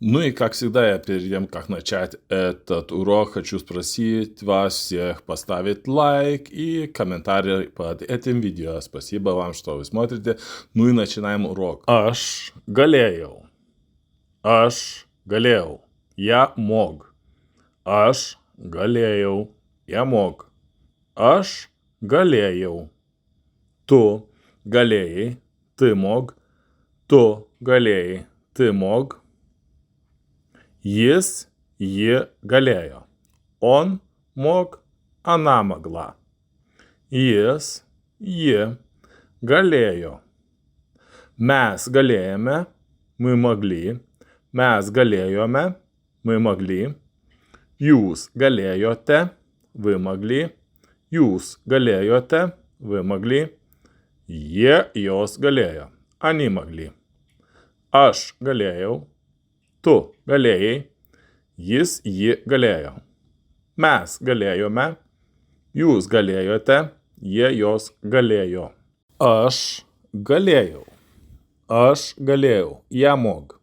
Ну и, как всегда, я перед тем, как начать этот урок, хочу спросить вас всех поставить лайк и комментарий под этим видео. Спасибо вам, что вы смотрите. Ну и начинаем урок. Аш галею. Аш галею. Я мог. Аш галею. Я мог. Аш галею. Tu galėjai, ты мог. Tu galėjai, ты мог. Jis, ji galėjo. Он мог, она могла. Jis, ji galėjo. Mes galėjome, мы могли. Mes galėjome, мы могли. Jūs galėjote, вы могли. Jūs galėjote, вы могли. Jie, jos galėjo. Они могли. Aš galėjau. Tu galėjai. Jis, ji galėjo. Mes galėjome. Jūs galėjote. Jie, jos galėjo. Aš galėjau. Aš galėjau. Я мог.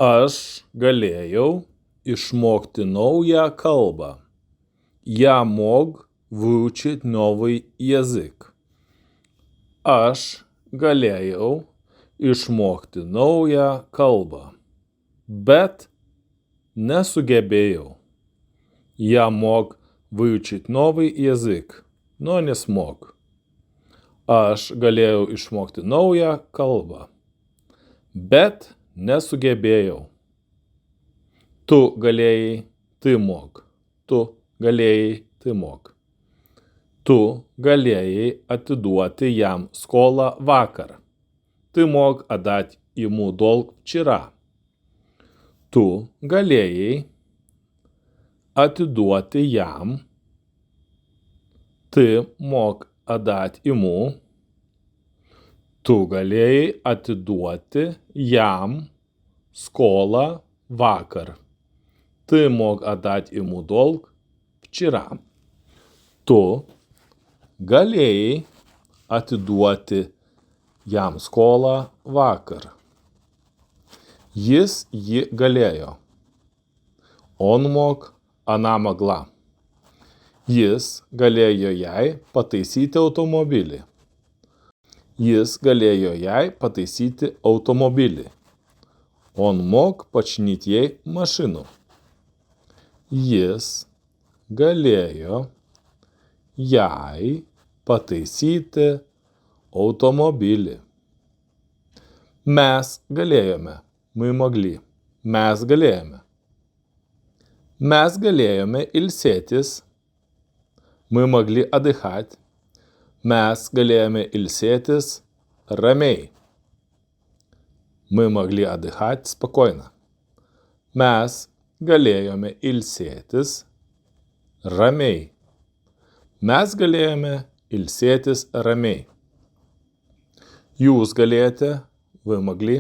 Aš galėjau išmokti naują kalbą. Я мог выучить новый язык. Aš galėjau išmokti naują kalbą, bet неsugebėjau. Я мог выучить новый язык, но не смог. Aš galėjau išmokti naują kalbą, bet nesugebėjau. Tu galėjai, ты мог. Tu galėjai, ты мог. Tu galėjai atiduoti jam skolą vakar. Ты мог отдать ему долг вчера. Tu galėjai atiduoti jam. Ты мог отдать ему. Tu galėjai atiduoti jam skolą vakar. Ты мог отдать ему долг вчера. Tu galėjai atiduoti jam skolą vakar. Jis, ji galėjo. Он мог, она могла. Jis galėjo jai pataisyti automobilį. Jis galėjo jai pataisyti automobilį. Он мог починить ей машину. Jis galėjo jai pataisyti automobilį. Mes galėjome. Мы могли. Mes galėjome. Mes galėjome ilsėtis. Мы могли отдыхать. Mes galėjome ilsėtis ramiai. Мы могли отдыхать спокойно. Mes galėjome ilsėtis ramiai. Mes galėjome ilsėtis ramiai. Jūs galėjote, вы могли.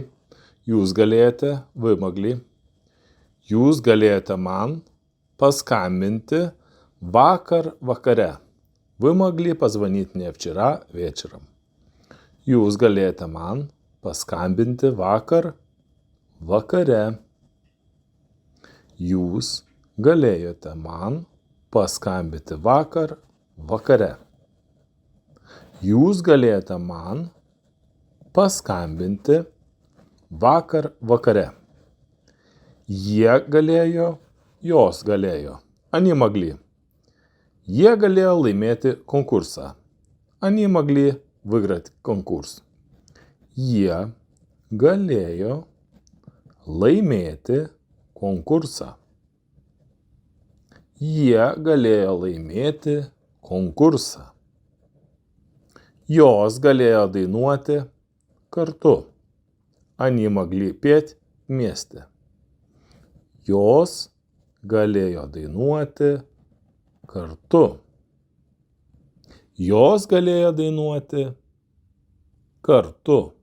Jūs galėjote, вы могли. Jūs galėjote man paskambinti vakar vakare. Вы могли позвонить мне вчера вечером. Jūs galėjote man paskambinti vakar vakare. Jūs galėjote man paskambinti vakar vakare. Jūs galėjote man paskambinti vakar vakare. Jie galėjo, jos galėjo. Они могли. Jie galėjo laimėti konkursą. Они могли выиграть конкурс. Jie galėjo laimėti konkursą. Jie galėjo laimėti konkursą. Jos galėjo dainuoti kartu. Они могли петь вместе. Jos galėjo dainuoti kartu. Jos galėjo dainuoti карtu.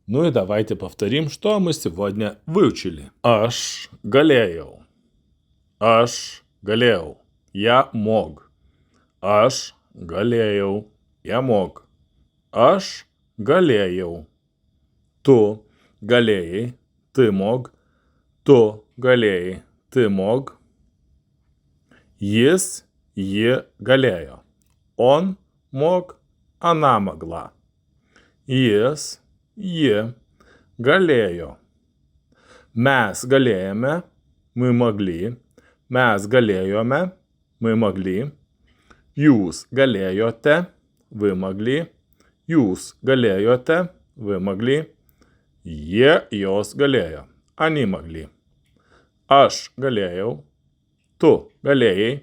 Ну и давайте повторим, что мы сегодня выучили. Aš galėjau. Aš galėjau. Я мог. Aš galėjau. Я мог. Aš galėjau. Tu galėjai. Ты мог. Tu galėjai, ты мог. Jis, ji galėjo. Он мог, она могла. Jis, ji galėjo. Mes galėjome, мы могли. Mes galėjome, мы могли. Jūs galėjote, вы могли. Jūs galėjote, вы могли. Jie, jos galėjo. Они могли. Aš galėjau. Tu galėjai.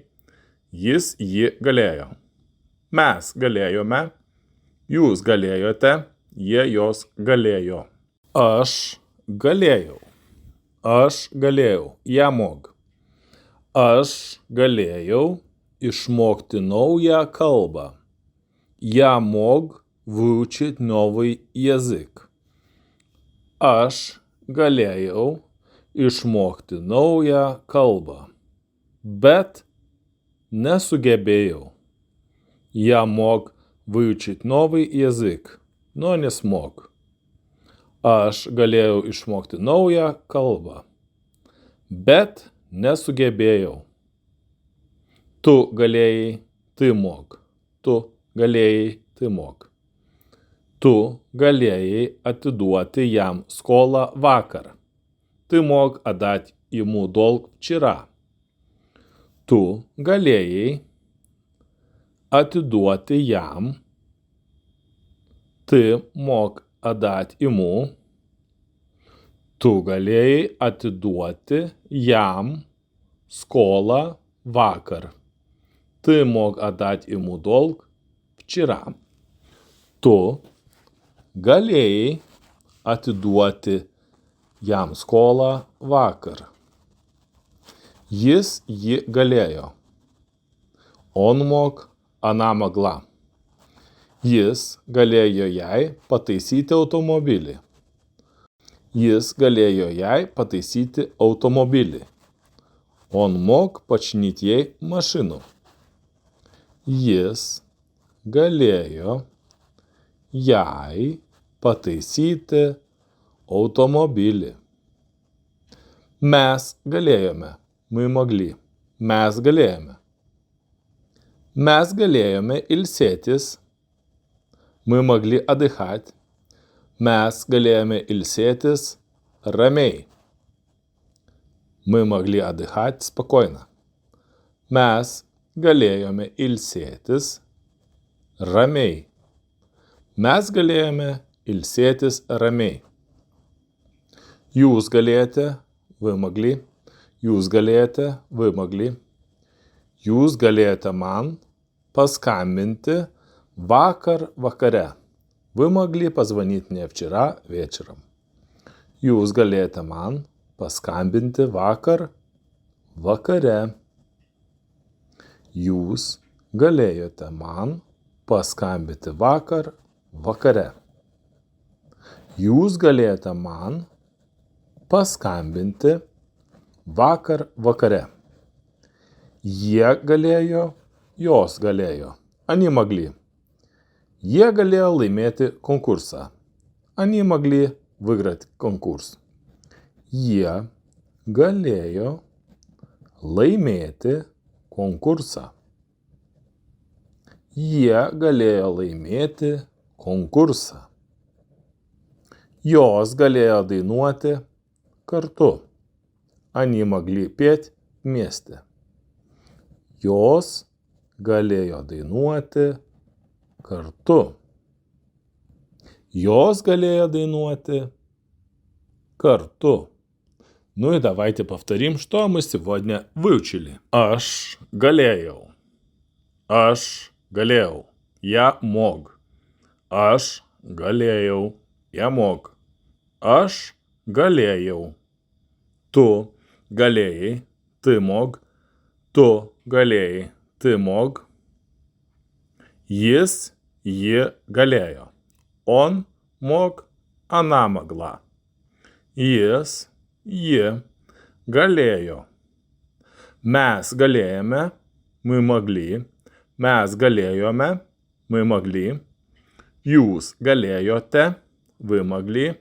Jis, ji galėjo. Mes galėjome. Jūs galėjote. Jie, jos galėjo. Aš galėjau. Aš galėjau. Я мог. Aš galėjau išmokti naują kalbą. Я мог выучить новый язык. Aš galėjau išmokti naują kalbą, bet неsugebėjau. Я мог выучить новый язык, но не смог. Aš galėjau išmokti naują kalbą, bet nesugebėjau. Tu galėjai, ты мог. Tu galėjai, ты мог. Tu galėjai atiduoti jam skolą vakar. Ты мог отдать ему долг вчера. Tu galėjai atiduoti jam. Ты мог отдать ему. Tu galėjai atiduoti jam skolą vakar. Ты мог отдать ему долг вчера. Tu galėjai atiduoti jam skolą vakar. Jis, ji galėjo. Он мог, она могла. Jis galėjo jai pataisyti automobilį. Jis galėjo jai pataisyti automobilį. Он мог починить ей машину. Jis galėjo jai pataisyti automobilį. Mes galėjome. Мы могли. Mes galėjome. Mes galėjome ilsėtis. Мы могли отдыхать. Mes galėjome ilsėtis ramiai. Мы могли отдыхать спокойно. Mes galėjome ilsėtis ramiai. Mes galėjome ilsėtis ramiai. Jūs galėjote, вы могли. Jūs galėjote, вы могли. Jūs galėjote man paskambinti vakar vakare. Вы могли позвонить мне вчера вечером. Jūs galėjote man paskambinti vakar vakare. Jūs galėjote man paskambinti vakar vakare. Jūs galėjote man paskambinti vakar vakare. Jie galėjo, jos galėjo. Они могли. Jie galėjo laimėti konkursą. Они могли выиграть конкурс. Jie galėjo laimėti konkursą. Jie galėjo laimėti konkursą. Jos galėjo dainuoti kartu. Они могли петь вместе. Jos galėjo dainuoti kartu. Jos galėjo дайнуати карtu. Ну и давайте повторим, что мы сегодня выучили. Aš galėjau. Aš galėjau. Я мог. Aš galėjau. Я мог. Aš galėjau. Tu galėjai. Ты мог. Tu galėjai. Ты мог. Jis, ji galėjo. Он мог. Она могла. Jis, ji galėjo. Mes galėjome. Мы могли. Mes galėjome. Мы могли. Jūs galėjote. Вы могли.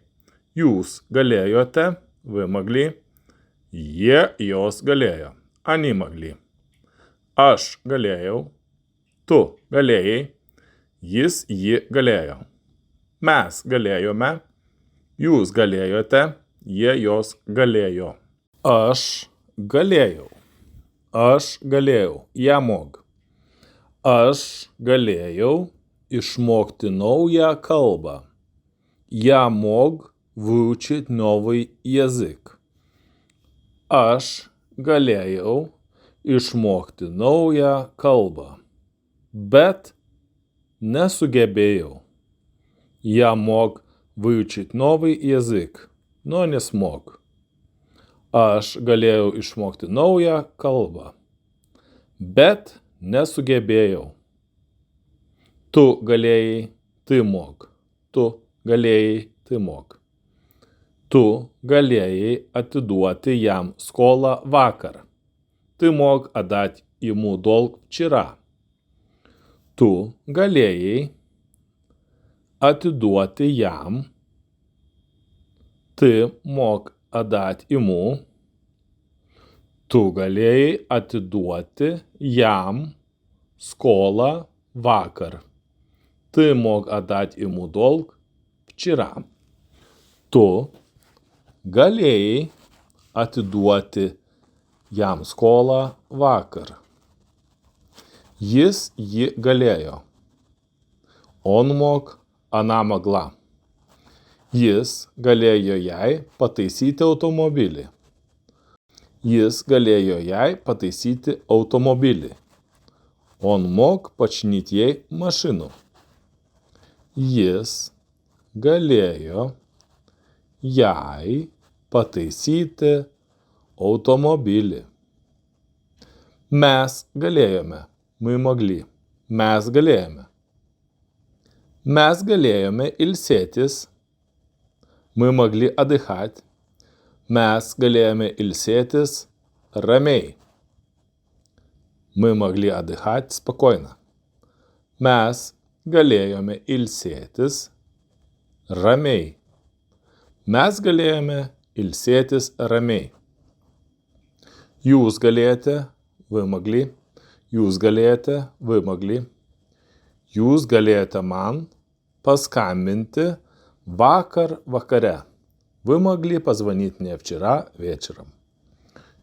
Jūs galėjote. Вы могли. Jie jos galėjo. Они могли. Aš galėjau. Tu galėjai. Jis ji galėjo. Mes galėjome. Jūs galėjote. Jie jos galėjo. Aš galėjau. Aš galėjau. Я мог. Aš galėjau išmokti naują kalbą. Я мог выучить новый язык. Aš galėjau išmokti naują kalbą, bet неsugebėjau. Я мог выучить новый язык, но не смог. Aš galėjau išmokti naują kalbą, bet nesugebėjau. Tu galėjai, ты мог. Tu galėjai, ты мог. Tu galėjai atiduoti jam skolą vakar. Ты мог отдать ему долг вчера. Tu galėjai atiduoti jam. Ты мог отдать ему. Tu galėjai atiduoti jam skolą vakar. Ты мог отдать ему долг вчера. Tu galėjai atiduoti jam skolą vakar. Jis ji galėjo. Он мог, она могла. Jis galėjo jai pataisyti automobilį. Jis galėjo jai pataisyti automobilį. Он мог починить ей машину. Jis galėjo jai pataisyti automobilį. Mes galėjome. Мы могли. Mes galėjome. Mes galėjome ilsėtis. Мы могли отдыхать. Mes galėjome ilsėtis ramiai. Мы могли отдыхать спокойно. Mes galėjome ilsėtis ramiai. Mes galėjome ilsėtis ramiai. Jūs galėjote, вы могли. Jūs galėjote, вы могли. Jūs galėjote man paskambinti vakar vakare. Вы могли позвонить мне вчера вечером.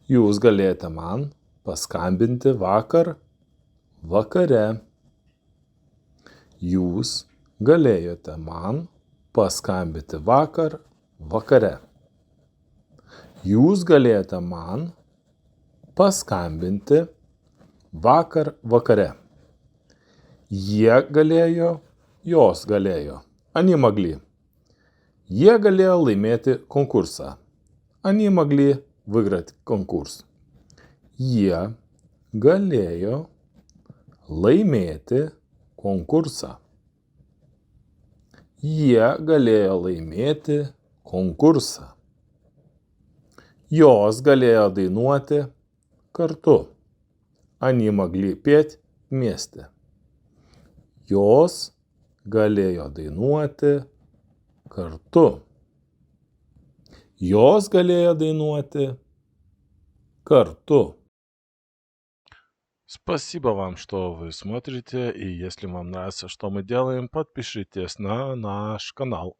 Jūs galėjote man paskambinti vakar vakare. Jūs galėjote man paskambinti vakar vakare. Jūs galėjote man paskambinti vakar vakare. Jie galėjo, jos galėjo. Они могли. Jie galėjo laimėti konkursą. Они могли выиграть конкурс. Jie galėjo laimėti konkursą. Jie galėjo laimėti konkursą. Jos galėjo dainuoti kartu. Они могли петь вместе. Jos galėjo dainuoti kartu. Jos galėjo dainuoti kartu. Спасибо вам, что вы смотрите, и если вам нравится, что мы делаем, подпишитесь на наш канал.